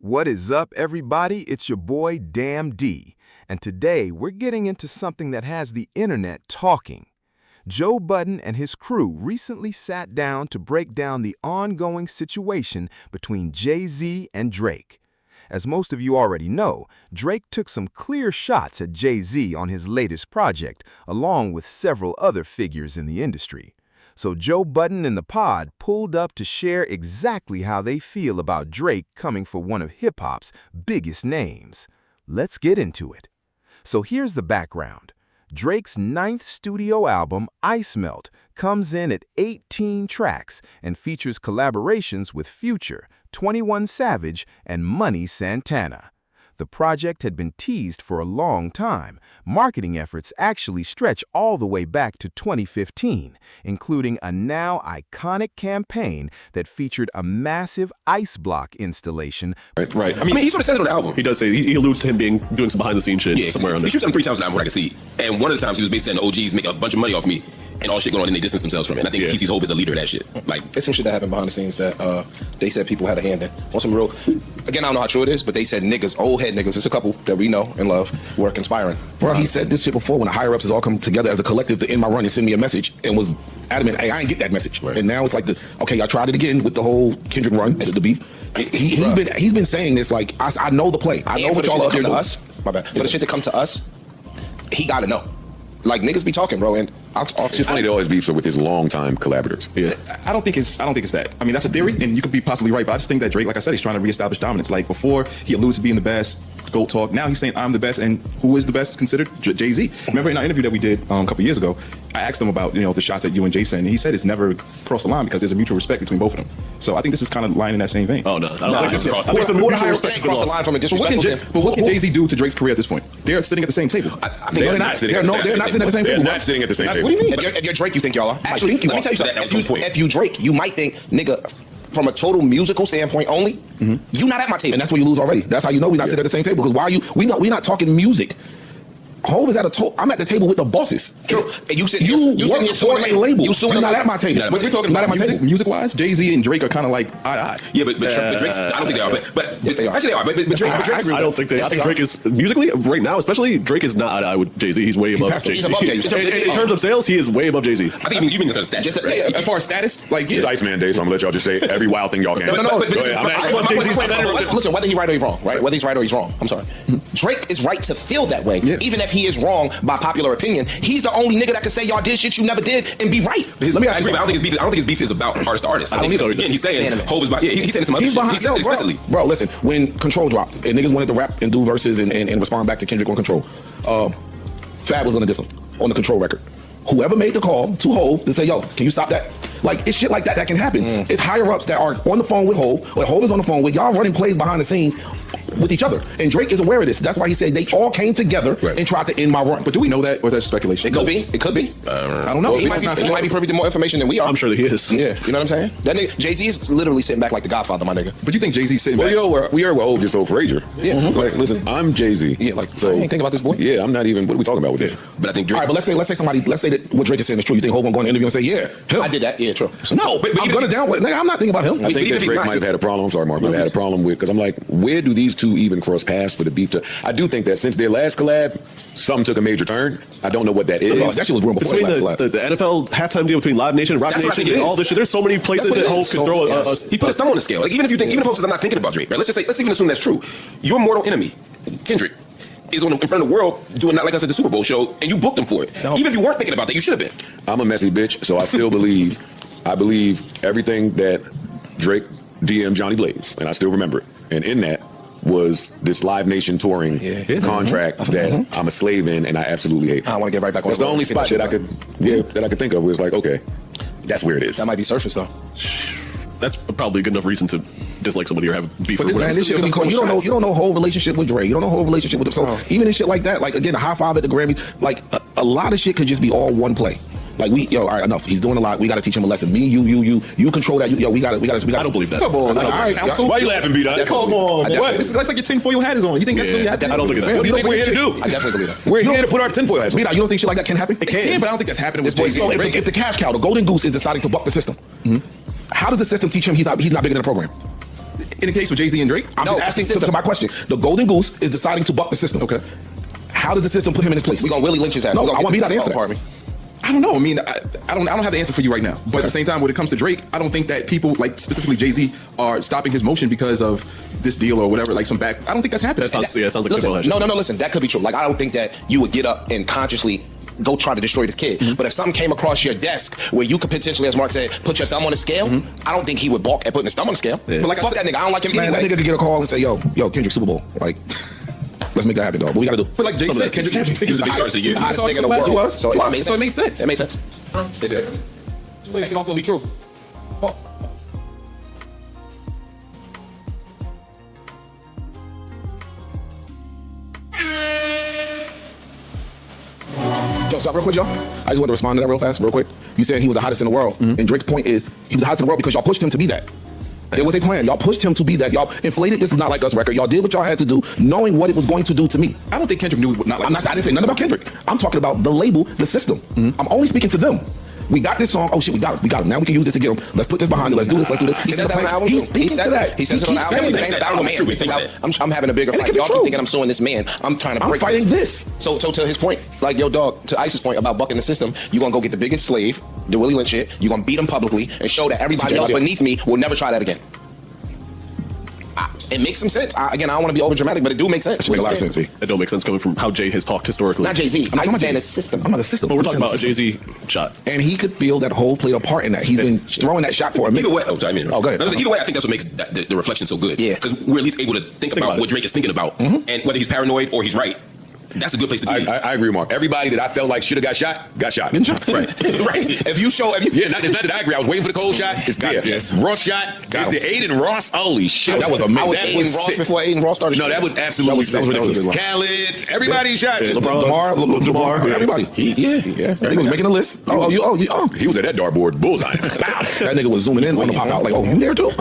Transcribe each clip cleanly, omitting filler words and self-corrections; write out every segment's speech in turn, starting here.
What is up, everybody? It's your boy, Damn D. And today, we're getting into something that has the internet talking. Joe Budden and his crew recently sat down to break down the ongoing situation between Jay-Z and Drake. As most of you already know, Drake took some clear shots at Jay-Z on his latest project, along with several other figures in the industry. So Joe Budden and the pod pulled up to share exactly how they feel about Drake coming for one of hip-hop's biggest names. Let's get into it. So here's the background. Drake's 9th studio album, Iceman, comes in at 18 tracks and features collaborations with Future, 21 Savage, and Money Santana. The project had been teased for a long time. Marketing efforts actually stretch all the way back to 2015, including a now iconic campaign that featured a massive ice block installation. Right. I mean, he sort of says it on the album. He does say, he alludes to him doing some behind-the-scenes shit somewhere on there. He shoots them 3 times on the album where I can see. And one of the times he was basically saying the OGs make a bunch of money off me. And all shit going on, and they distance themselves from it. And I think he sees Hov as a leader of that shit. Like, it's some shit that happened behind the scenes that they said people had a hand in. On some real, again, I don't know how true it is, but they said niggas, old head niggas, there's a couple that we know and love, were conspiring. Bro, he said this shit before when the higher ups has all come together as a collective to end my run and send me a message and was adamant, hey, I ain't get that message. Right. And now it's like okay, I tried it again with the whole Kendrick run, the beef. He's been saying this like, I know the play. I know what y'all up here doing. My bad. For the shit to come to us, he gotta know. Like, niggas be talking, bro, and it's just funny to always beef with his longtime collaborators. Yeah, I don't think it's that. I mean, that's a theory, and you could be possibly right, but I just think that Drake, like I said, he's trying to reestablish dominance. Like, before, he alludes to being the best, GOAT talk. Now he's saying, I'm the best, and who is the best considered? Jay-Z. Remember in our interview that we did a couple years ago, I asked him about, the shots at you and Jason, and he said it's never crossed the line because there's a mutual respect between both of them. So I think this is kind of lying in that same vein. Oh, no. I don't think this is crossed. I think some mutual respect crossed the line from a disrespectful. But what can Jay-Z do to Drake's career at this point? They're sitting at the same table. They're not sitting at the same table. They're not sitting at the same table. What do you mean? If you're Drake, you think y'all are? Actually, let me tell you something. If you Drake, you might think, nigga, from a total musical standpoint only, you not at my table. And that's where you lose already. That's how you know we not sitting at the same table. Because why are you? We not talking music. Hov is I'm at the table with the bosses. True. And you work for a label. You're not at my table. But we're talking about music-wise, Jay-Z and Drake are kind of like eye. Yeah, but Drake's, I don't think they are. But yes, they are. Actually, they are. But Drake's, I don't think they are. I think Drake is, musically, right now, especially, Drake is not eye with Jay-Z. He's way above Jay-Z. He's above Jay-Z. In terms of sales, he is way above Jay-Z. I think you mean the status. As far as status, like, It's Iceman Day, so I'm going to let y'all just say every wild thing y'all can. No. Listen, whether he's right or he's wrong, right? Whether he's right or he's wrong. I'm sorry. Drake is right to feel that way, even if he is wrong by popular opinion. He's the only nigga that can say y'all did shit you never did and be right. Let me ask you. I don't think his beef is about artist to artist. I think again he's saying Hov is about he's saying some other shit. He says it explicitly. Bro, listen, when Control dropped and niggas wanted to rap and do verses and respond back to Kendrick on Control, Fab was gonna diss him on the Control record. Whoever made the call to Hov to say, yo, can you stop that? Like, it's shit like that can happen. It's higher ups that are on the phone with Hov, or Hov is on the phone with y'all running plays behind the sines with each other. And Drake is aware of this. That's why he said they all came together and tried to end my run. But do we know that, or is that speculation? It could be. It could be. I don't know. He might be privy to more information than we are. I'm sure that he is. Yeah, you know what I'm saying? That nigga, Jay-Z is literally sitting back like the Godfather, my nigga. But you think Jay-Z's sitting back? Well, we are Hov just over Frazier. Yeah. Like, listen, I'm Jay-Z. Yeah, like, so you ain't think about this boy? Yeah, I'm not even, what are we talking about with this? But I think Drake. All right, but let's say that what Drake is saying is true. You think Hov gonna go in the interview and say, yeah, him? I did that. Yeah, true. No, I'm gonna down with, nigga, I'm not thinking about him. I think that Drake might have had a problem. I'm sorry, Mark, might have had a problem with, because I'm like, where do these two even cross paths for the beef to? I do think that since their last collab, something took a major turn. I don't know what that is. That shit was brewing before between the last collab. the NFL halftime deal between Live Nation and Rock Nation and all this shit. There's so many places that Hov could throw a. He put his thumb on the scale. Like, even if Hov says I'm not thinking about Drake, right? Let's even assume that's true. Your mortal enemy, Kendrick, is in front of the world doing Not Like Us at the Super Bowl show, and you booked him for it. No. Even if you weren't thinking about that, you should have been. I'm a messy bitch, so I still believe everything that Drake DM'd Johnny Blaze, and I still remember it. And in that was this Live Nation touring contract that I'm a slave in, and I absolutely hate. I want to get right back on. That's the only spot that I could think of was like, okay, that's where it is. That might be surface though. That's probably a good enough reason to dislike somebody or have beef. But this shit can be cool. You don't know whole relationship with Dre. You don't know whole relationship with him. So even in shit like that, like again, a high five at the Grammys, like a lot of shit could just be all one play. Like all right, enough. He's doing a lot. We got to teach him a lesson. Me, you control that. We got. I don't believe that. Come on, all right, counsel. Why are you laughing, B-Dot? Come on, what? It's like your tinfoil hat is on. You think that's really? I don't think that's. What do you think we're here to do? I definitely believe that. We're here to put our tinfoil hats on. B-Dot, you don't think shit like that can happen? It can, but I don't think that's happening with Jay-Z. So if the cash cow, the golden goose, is deciding to buck the system, how does the system teach him he's not bigger than the program? in the case with Jay-Z and Drake? I'm just asking to my question. The Golden Goose is deciding to buck the system. Okay. How does the system put him in his place? We're gonna Willie Lynch his ass. No, I want to be that answer. Pardon me. I don't know. I mean, I don't have the answer for you right now. But at the same time, when it comes to Drake, I don't think that people, like specifically Jay-Z, are stopping his motion because of this deal or whatever, like some back. I don't think that's happening. Sounds like listen, no, listen, that could be true. Like, I don't think that you would get up and consciously go try to destroy this kid. But if something came across your desk where you could potentially, as Mark said, put your thumb on the scale, I don't think he would balk at putting his thumb on the scale. But like fuck that nigga, I don't like him Man, anyway. that nigga could get a call and say, yo, Kendrick, Super Bowl. Like, let's make that happen, dog. What we gotta do? But like Jay said, Kendrick He's the big artist of the year. The hottest nigga in the world. So it made sense. So it makes sense. It made sense. It did. It's not gonna be true. Yo, stop real quick, y'all. I just want to respond to that real fast, real quick. You said he was the hottest in the world. And Drake's point is, he was the hottest in the world because y'all pushed him to be that. There was a plan. Y'all pushed him to be that. Y'all inflated this Not Like Us record. Y'all did what y'all had to do, knowing what it was going to do to me. I don't think Kendrick knew Not Like Us. I didn't say nothing about Kendrick. I'm talking about the label, the system. I'm only speaking to them. We got this song. Oh shit, we got it. Now we can use this to get him. Let's put this behind it. Let's do this. Let's do this. He says that on the album. He's speaking to that. He says it on the album. He thinks that. I don't know, man. I'm having a bigger fight. Y'all keep thinking I'm suing this man. I'm trying to break I'm fighting this. So to his point, like, yo, dog, to Ice's point about bucking the system, you gonna go get the biggest slave, the Willie Lynch shit. You gonna beat him publicly and show that everybody else beneath me will never try that again. It makes some sense. Again, I don't want to be over dramatic, but it do make sense. It makes a lot of sense. It don't make sense coming from how Jay has talked historically. Not Jay-Z. I'm saying the system. I'm not the system. But we're talking about a Jay-Z shot. And he could feel that Hov played a part in that. He's been throwing that shot for a minute. Either way, go ahead. Either way, I think that's what makes the reflection so good. Yeah. Because we're at least able to think about what Drake is thinking about. And whether he's paranoid or he's right, that's a good place to be. I agree, Mark. Everybody that I felt like should have got shot. Been shot. Right. Right. If you Yeah, it's not that I agree. I was waiting for the cold shot. It's there. Yes. Ross shot. It's the Aiden Ross. Holy shit. That was amazing. I was That Aiden was Ross sick. before Aiden Ross started. No, that was absolutely sick. that was a good one. Khaled. Everybody shot. Lamar, everybody. Yeah. He was making a list. He was at that dartboard bullseye. That nigga was zooming in on the pop out like, oh, you there too?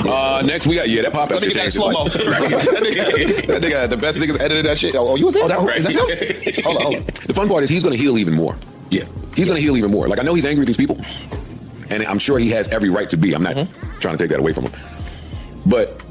Next we got that pop out. Let me get that slow mo. That nigga, the best niggas edited that shit. Oh, you was there? Is that him? Hold on. The fun part is he's going to heal even more. Yeah. He's going to heal even more. Like, I know he's angry at these people, and I'm sure he has every right to be. I'm not trying to take that away from him. But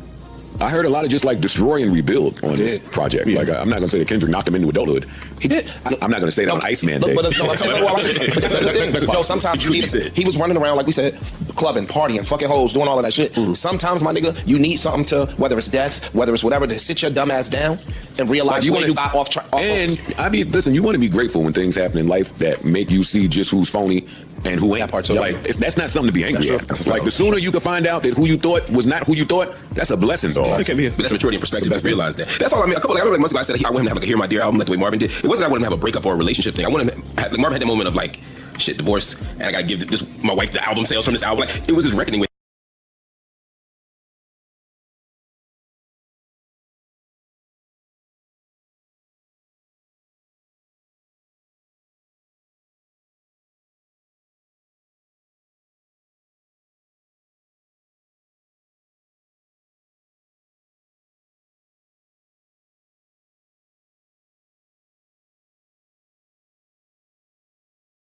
I heard a lot of just like destroy and rebuild on this project. Like, I'm not going to say that Kendrick knocked him into adulthood. He did. I'm not going to say that on Iceman Day. But that's the thing. Yo, sometimes he was running around, like we said, clubbing, partying, fucking hoes, doing all of that shit. Sometimes, my nigga, you need something to, whether it's death, whether it's whatever, to sit your dumb ass down and realize you got off track. And I mean, listen, you want to be grateful when things happen in life that make you see just who's phony and who ain't. That part too. Like, that's not something to be angry at. That's like, the sooner you can find out that who you thought was not who you thought, that's a blessing, dog. But that's maturity and perspective. Just realize that. That's all I mean. I remember months ago I said I want him to have like a Hear My Dear album like the way Marvin did. It wasn't that I wanted him to have a breakup or a relationship thing. I wanted him to have, like, Marvin had that moment of like, shit, divorce, and I gotta give this my wife the album sales from this album. Like, it was his reckoning with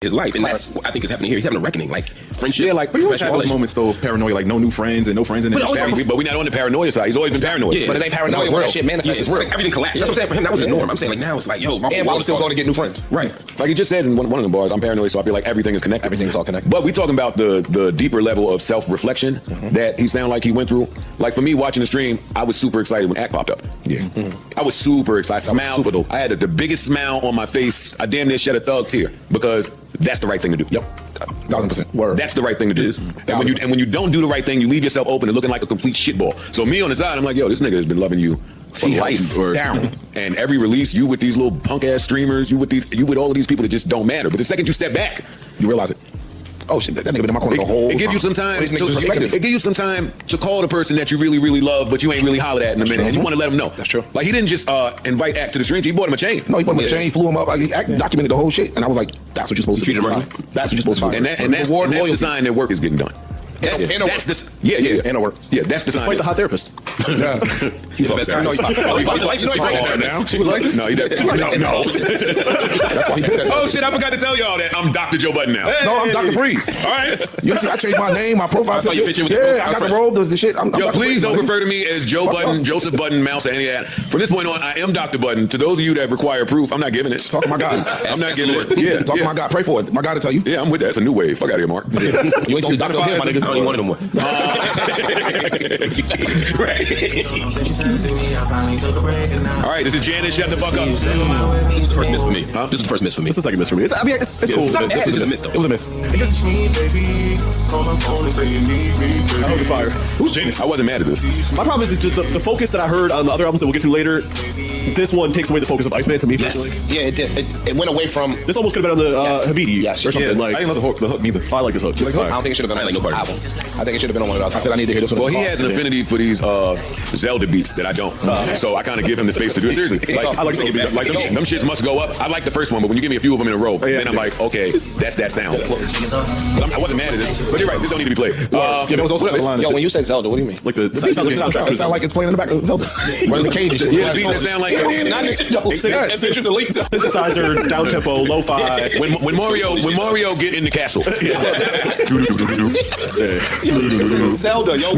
his life, and that's what I think is happening here. He's having a reckoning, like friendship. Yeah, like, But you always had those moments though of paranoia, like no new friends and no friends in the industry. But we're not on the paranoia side. He's always been paranoid. Yeah. But it ain't paranoia when that shit manifests. It's like everything collapsed. That's what I'm saying. For him, that was his norm. I'm saying like now it's like, yo, my And whole I'm still going to get new friends. right. Like he just said in one of the bars, I'm paranoid, so I feel like everything is connected. Everything's all connected. But we talking about the deeper level of self-reflection that he sounded like he went through. Like for me, watching the stream, I was super excited when Act popped up. Yeah. I was super excited. Smiled. I had the biggest smile on my face. I damn near shed a thug tear because that's the right thing to do. Yep. 1000%. Word. That's the right thing to do. And when you don't do the right thing, you leave yourself open and looking like a complete shitball. So me on the side, I'm like, yo, this nigga has been loving you for life. Down. And every release, you with these little punk ass streamers, you with all of these people that just don't matter. But the second you step back, You realize it. Oh shit, that nigga been in my corner the whole it give time. you some time. These niggas perspective. It give you some time to call the person that you really, really love, but you ain't really hollered at in a minute, and you want to let them know. That's true. Like he didn't just invite Act to the stream; he bought him a chain. No, he bought him a chain, he flew him up. He documented the whole shit, and I was like, "That's what you're supposed to do. Treated him right. That's what you're supposed to do." And that's the sign that work is getting done. That's the yeah. Inner work. Yeah, that's the sign. Despite the hot therapist. Yeah. He's the best guy. No, he's not. Oh, he's licensed now. She was licensed? No, he doesn't. No. That's why he picked that. Oh shit! I forgot to tell y'all that I'm Dr. Joe Budden now. No, I'm Dr. Freeze. All right. You see, I changed my name, my profile. I saw your picture with the yeah, robe. I got the robe, the shit. I'm Yo, Dr. please Freeze, don't man. refer to me as Joe Budden, Joseph Budden, Mouse, or any of that. From this point on, I am Dr. Budden. To those of you that require proof, I'm not giving it. Talk to my God. I'm not giving it. Yeah. Talk to my God. Pray for it. My God to tell you. Yeah, I'm with that. It's a new wave. Fuck out of here, Mark. You ain't gonna be Dr. Here, my I nigga. don't even want it no more. All right, this is Janice. Shut the fuck up. This is the first miss for me. Huh? This is the first miss for me. This is the second miss for me. It's cool. It's not bad. It's just a miss, though. It was a miss. I hope it's fire. Who's Janus? I wasn't mad at this. My problem is just the focus that I heard on the other albums that we'll get to later. This one takes away the focus of Iceman to me personally. Yeah, it did. It went away from. This almost could have been on the Yes. Habidi Yes. or something. Yeah, Like I didn't love the hook neither. I like this hook. This is I fire. don't think it should have been on I like the no album. I think it should have been on one of the others. I said I need to hear this one. Well, he has an affinity for these Zelda beats that I don't. So I kind of give him the space to do it. Seriously. Like, I like Zelda beats. Like them shits must go up. I like the first one, but when you give me a few of them in a row, then I'm like, okay, that's that sound. But I wasn't mad at it. But you're right, this don't need to be played. There was also a line. Yo, when you say Zelda, what do you mean? Like the It sounds like it's playing in the back of Zelda. Running the cage and shit. Yeah, the beat that sound like Not Nintendo. Yes. It's a link to synthesizer, down tempo, lo-fi. when Mario get in the castle. Zelda, yo.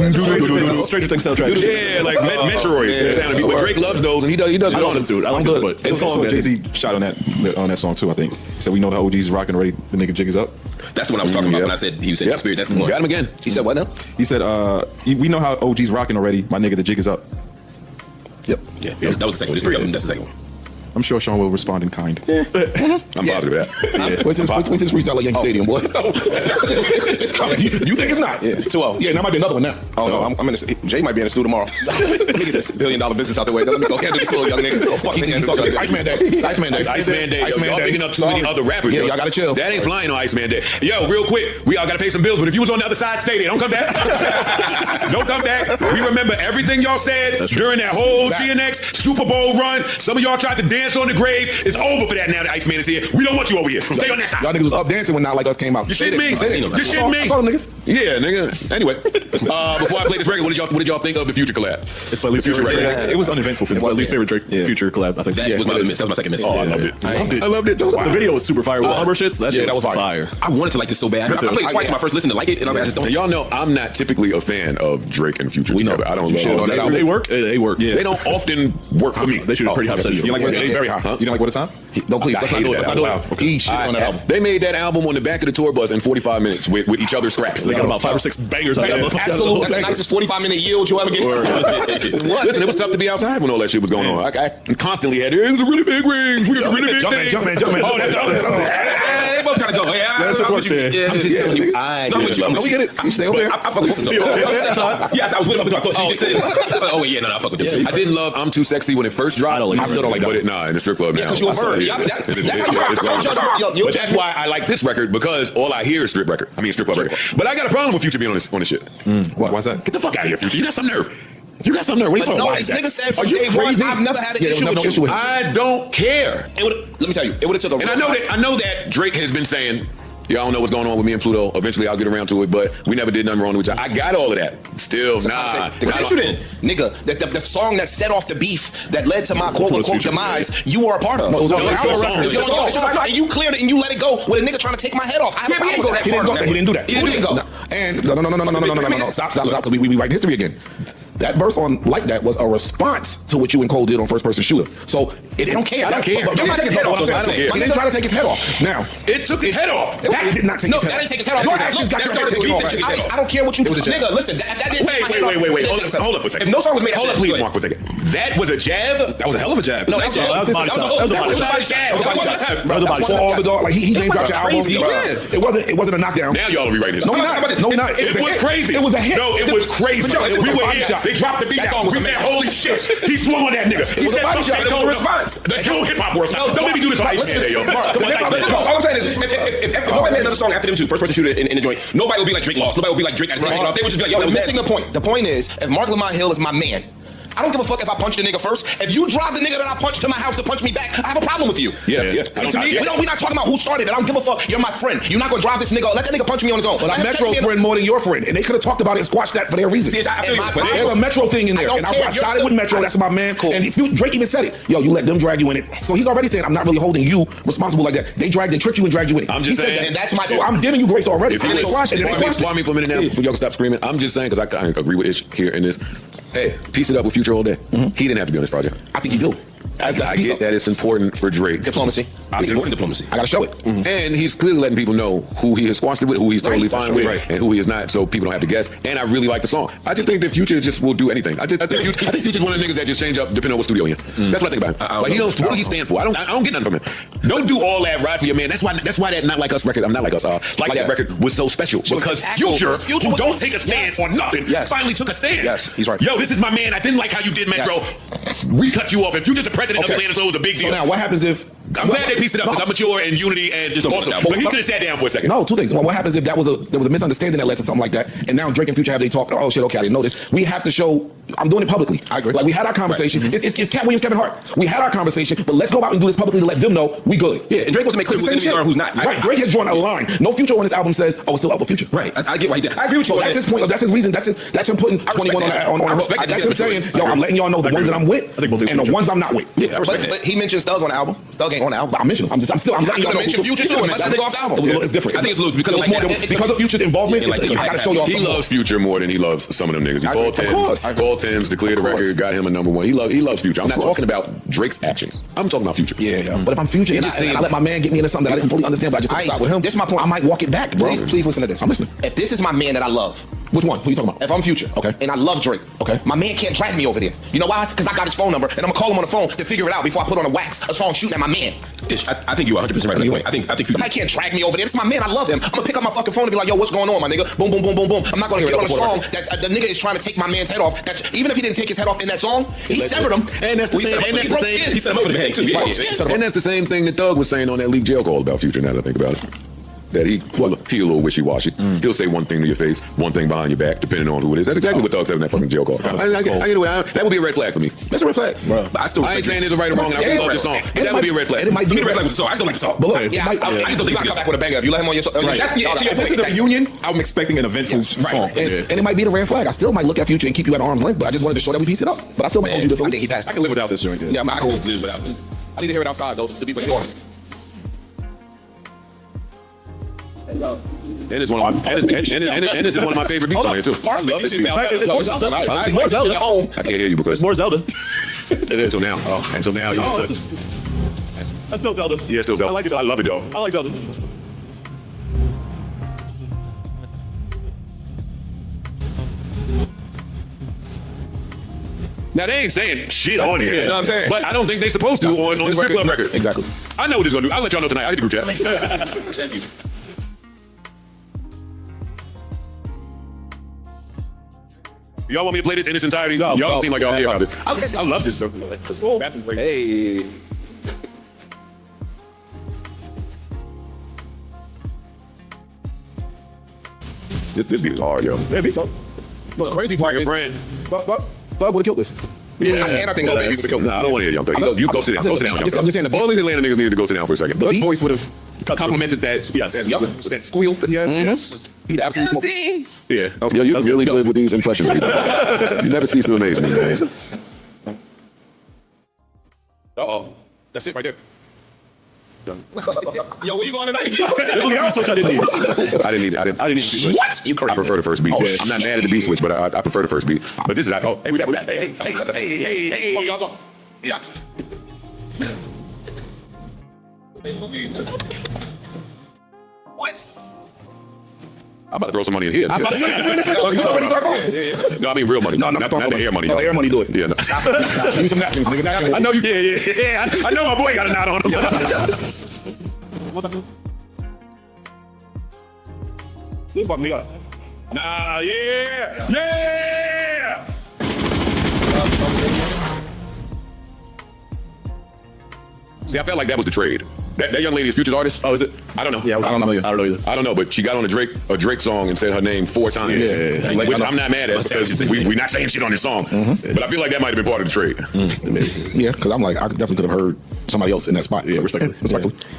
Stranger Things soundtrack. Yeah, like Metroid. Sound. But Drake loves those, and he does I good love on them them. too. I like this, but And the song, also man. Jay-Z shot on that song too, I think. He said, we know the OG's rocking already. The nigga jig is up. That's the one I was talking about Yep. when I said he was in the spirit. That's the one. Got him again. He said what now? He said, we know how OG's rocking already. My nigga, the jig is up. Yep. Yeah, that was the second one. There's three of them. That's the second one. I'm sure Sean will respond in kind. I'm positive of that. Wait till this freestyle like Yankee Stadium, boy. It's coming. You think it's not? Yeah, 2-0. Yeah, that might be another one now. Oh no, I'm in the, Jay might be in the studio tomorrow. Let me get this $1 billion business out the way. Let me go handle this little young nigga. Oh, fuck, He talking like Iceman Day. It's Iceman Day. Iceman Day. Y'all picking up too many other rappers. Yeah, yo. y'all gotta chill. That ain't flying on Iceman Day. Yo, real quick, we all gotta pay some bills, but if you was on the other side, stay there. Don't come back. Don't come back. We remember everything y'all said during that whole GNX Super Bowl run. Some of y'all tried to dance on the grave. It's over for that now that Iceman is here. We don't want you over here. Stay on that side. Y'all niggas was up dancing when Not Like Us came out. You shitting me? Stay there. You shitting me? I saw them niggas. Yeah, nigga. Anyway, before I play this record, what did y'all think of the Future collab? It's my least favorite Drake. It was uneventful for It's me. my least favorite Drake Future collab. I think. That was my miss. That was my second miss. Oh, I loved it. I loved it. The video was super fire. With Hummer shits, that shit that was was fire. I wanted to like this so bad. I played it twice when I first listened to like it, and I was like, I just don't. And y'all know I'm not typically a fan of Drake and Future together. I don't love that album. They work. They work. They don't often work for me. They should have pretty hot You like what They very high. You don't like what it's on? No, please. I Let's not hated do it. that Let's not do album. it. He shit on that album. They made that album on the back of the tour bus in 45 minutes with each other's scraps. They got about 5 or 6 bangers on that motherfucker. Absolutely. That's the nicest 45-minute yield you ever get. Listen, it was tough to be outside when all that shit was going on. I constantly had, it was a really big ring. We got a really big thing. Jumpman. Oh, that's the other song. They both kind of go. Yeah, That's I'm what with you. they- Yeah, I'm just telling you, I I'm with you. I'm No, with we you. get it. You stay over there. I fuck with this. Yes, I was with him. I thought she just said. Oh yeah, no, I fuck with them too. I did love I'm Too Sexy when it first dropped. I still don't like that. But in the strip club now. Yeah, because you're a bird. Yeah, that's how you are. But that's why I like this record, because all I hear is strip club record. But I got a problem with Future being on this shit. Why's that? Get the fuck out of here, Future. You got some nerve. You got some nerve. What are you But talking no, about? this nigga said Are from you day one, crazy? I've never had an Yeah, issue there was with no you. issue with it. I don't care. Let me tell you, it would have took a. And I know that Drake has been saying, y'all don't know what's going on with me and Pluto. Eventually, I'll get around to it, but we never did nothing wrong to each other. I got all of that. Still, nah. The issue then, nigga, the song that set off the beef that led to my quote unquote demise, you were a part of. No, it was No, on it's the your album song. record. It's your song. And you cleared it and you let it go with a nigga trying to take my head off. I have a problem with that. He didn't do that. He didn't go. And no. Stop. We write history again. That verse on Like That was a response to what you and Cole did on First Person Shooter. So it don't care. I don't care. But He didn't take his head off. I don't care. He didn't try to take his head off. Now, It took his head off. that did not take his head off. That didn't take his head off. Your actions got That your head started taken the off. beef that took his head I don't care what you nigga, listen, that didn't take my head off. Wait. Hold up for a second. If no song was made Hold after up, please, that, Mark, for a second. That was a jab? That was a hell of a jab. No, that was a body shot. That was a body That was shot. a body jab. That was a body For all shot. the dog, like he name dropped your album. crazy, Yeah. It wasn't a knockdown. Now y'all will be writing this. No, we're not. No, we're not. It was crazy. It was a hit. No, it was crazy. It was We a were body here. shot. They dropped the beat That song out. was We said, amazing. holy shit. He swung on that nigga. He was a said, body shot. fuck that. That was a response. The whole hip-hop world. Don't let me do this on Iceman Day, yo. Come on, Iceman Day. All I'm saying is, if nobody made another song after them two, First Person Shooter in the joint, nobody would be like Drake lost. Nobody would be like Drake got his head taken off. They would just be like, yo, that You're was missing mad. the point. The point is, if Mark Lamont Hill is my man, I don't give a fuck if I punch the nigga first. If you drive the nigga that I punched to my house to punch me back, I have a problem with you. Yeah. To me, we're not talking about who started it. I don't give a fuck. You're my friend. You're not gonna drive this nigga. Let that nigga punch me on his own. But I'm Metro's friend more than your friend, and they could have talked about it and squashed that for their reasons. There's a Metro thing in there, and I sided with Metro. That's my man. Cool. And Drake even said it. Yo, you let them drag you in it. So he's already saying I'm not really holding you responsible like that. They tricked you and dragged you in it. I'm just saying, and that's my. So I'm giving you grace already. If you want me for a minute now, before y'all can stop screaming, I'm just saying because I agree with Ish here in this. Hey, piece it up with Future all day. He didn't have to be on this project. I think you do. I get that it's important for Drake. Diplomacy. It's important diplomacy. I gotta show it. And he's clearly letting people know who he has squashed it with, who he's totally fine with, and who he is not, so people don't have to guess. And I really like the song. I just think that Future just will do anything. I think Future's one of the niggas that just change up depending on what studio he in. That's what I think about him. Like he knows what does he stand for. I don't get nothing from him. Don't do all that ride for your man. That's why that Not Like Us record. I'm Not Like Us. Like that record was so special because Future, who don't take a stand on nothing, finally took a stand. Yes, he's right. Yo, this is my man. I didn't like how you did Metro. We cut you off. And Future's the president of Atlanta, so it was a big deal. So now what happens if I'm glad they pieced it up because I'm mature and unity and just awesome. But he could have sat down for a second. No, two things. Well, what happens if there was a misunderstanding that led to something like that, and now Drake and Future have they talk? Oh shit, okay, I didn't know this. We have to show. I'm doing it publicly. I agree. Like we had our conversation. Right. It's Cat Williams, Kevin Hart. We had our conversation, but let's go out and do this publicly to let them know we good. Yeah, and Drake wants to make clear who's enemies are and who's not. Right. Drake has drawn a line. No Future on his album says, "Oh, it's still out with Future." Right. I get why he did. I agree with you. So that's his point. That's his reason. That's him putting 21 on a hook. That's him saying, "Yo, I'm letting y'all know the ones that I'm with and the ones I'm not with." Yeah, I respect that. But he mentions Thug on the album. Thug ain't on the album. I mentioned him. I'm letting y'all know. Mention Future too. Let that nigga off the album. It's different. I think it's loose because of Future's involvement. I gotta show y'all. He loves Future more than he loves some of them niggas. He called Tim's, declared the record, got him a number one. He loves Future. I'm not talking about Drake's actions. I'm talking about Future. Yeah. But if I'm Future and I let my man get me into something that I didn't fully understand, but I just took a side with him. This is my point. I might walk it back, bro. Please listen to this. I'm listening. If this is my man that I love. Which one? Who you talking about? If I'm Future, okay, and I love Drake, okay, my man can't drag me over there. You know why? Because I got his phone number, and I'm gonna call him on the phone to figure it out before I put on a song shooting at my man. I think you're 100% right at that point. I think Future. I can't drag me over there. This is my man. I love him. I'm gonna pick up my fucking phone and be like, yo, what's going on, my nigga? Boom, boom, boom, boom, boom. I'm not gonna get on a song that the nigga is trying to take my man's head off. That's even if he didn't take his head off in that song, he severed him. And that's the same. He set him over the head too. And that's the same thing that Thug was saying on that leaked jail call about Future. Now that I think about it. That he a little wishy-washy. He'll say one thing to your face, one thing behind your back, depending on who it is. That's exactly what Thug said in that fucking jail call. That would be a red flag for me. That's a red flag. Bro. But I ain't saying it's a right or wrong, and I really love the song. But that would be a red flag. It might be a red flag with the song. I just don't like the song. But look, I just don't think he's come back with a banger. If you let him on your song, if this is a reunion, I'm expecting an eventful song. And it might be the red flag. I still might look at Future and keep you at arm's length, but I just wanted to show that we pieced it up. But I still might hold you different. I think he passed. I can live without this joint. Yeah, I can live without this. I need to hear it outside though to be sure. And it's one of my this is one of my favorite beats on here too. It's more Zelda. I can't hear you because It's more Zelda. it is until now. Oh, until now. That's still Zelda. Yeah, still Zelda. I like it. I love it though. I like Zelda. Now they ain't saying shit on here. You know what I'm saying? But I don't think they supposed to on the strip club record. Exactly. I know what it's gonna do. I'll let y'all know tonight. I'll hit the group chat. Y'all want me to play this in its entirety? No, y'all seem like y'all care about this. I love this stuff. Let's go. Hey. This beat is hard, yo. Yeah, beat so. The crazy part is, Thug would have killed this. Yeah, and I think Baby would have killed him. Nah, I don't want to hear Young Thug. You go sit down. Go sit down. I'm just saying all these Atlanta niggas need to go sit down for a second. the voice would have complimented that. Yes. That squeal that he has. He'd absolutely smoke. Yeah. Yo, you're really good with these impressions. You never cease to amaze me, man. Uh-oh. That's it right there. Yo, where you going tonight? This was the switch I didn't need. I didn't need it. I didn't need the beat switch. What? You crazy. I prefer the first beat. Oh, I'm not mad at the beat switch, but I prefer the first beat. But this is hey, we got, hey. What y'all talking? Yeah. What? I'm about to throw some money in here. I'm about to say, No, I mean real money. No, not the air money. No, though. the air money do it. Yeah, no. Use some napkins, nigga. Napkins. I know you. Yeah. I know my boy got a knot on him. This fucked me up. Nah, yeah. See, I felt like that was the trade. That young lady is Future's artist. Oh, is it? I don't know. Yeah, I don't know either. I don't know, but she got on a Drake song and said her name 4 times. Yeah. Which I'm not mad at because we're not saying shit on this song. But I feel like that might have been part of the trade. Yeah, because I'm like, I definitely could have heard somebody else in that spot. Yeah, respectfully.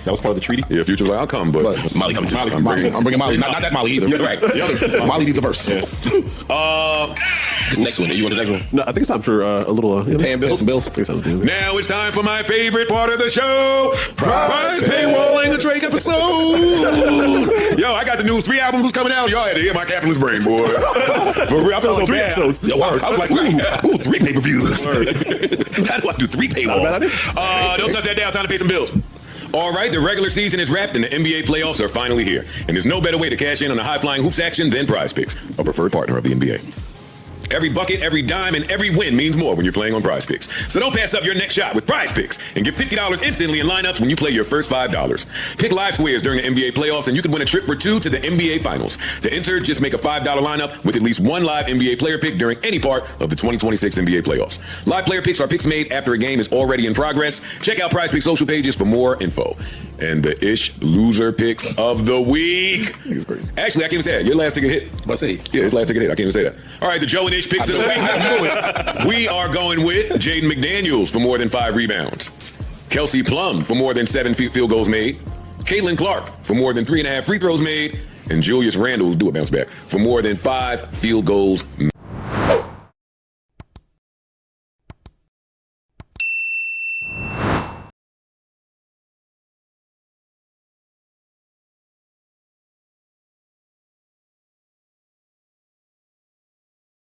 That was part of the treaty. Yeah, Future's like, I'll come, but Molly coming too. I'm bringing Molly. Not that Molly either. Right. The other. Molly needs a verse. Yeah. This next one. You want the next one? No, I think it's time for a little Paying bills. Now it's time for my favorite part of the show. Prize paywalling the Drake episode. Yo, I got the news. 3 albums was coming out. Y'all had to hear my capitalist brain, boy. For real, I felt so 3 episodes. Yo, I was like, ooh, 3 pay-per-views. How do I do 3 paywalls? Don't touch that down. Time to pay some bills. All right, the regular season is wrapped and the NBA playoffs are finally here. And there's no better way to cash in on the high-flying hoops action than Prize Picks, a preferred partner of the NBA. Every bucket, every dime, and every win means more when you're playing on Prize Picks. So don't pass up your next shot with Prize Picks and get $50 instantly in lineups when you play your first $5. Pick live squares during the NBA playoffs and you can win a trip for 2 to the NBA Finals. To enter, just make a $5 lineup with at least 1 live NBA player pick during any part of the 2026 NBA playoffs. Live player picks are picks made after a game is already in progress. Check out Prize Picks social pages for more info. And the ish loser picks of the week. Actually, I can't even say that. Your last ticket hit. Let's see. Yeah, his last ticket hit. I can't even say that. All right, the Joe and Ish picks of the week. We are going with Jaden McDaniels for more than 5 rebounds. Kelsey Plum for more than 7 field goals made. Caitlin Clark for more than 3.5 free throws made. And Julius Randle, do a bounce back, for more than 5 field goals made.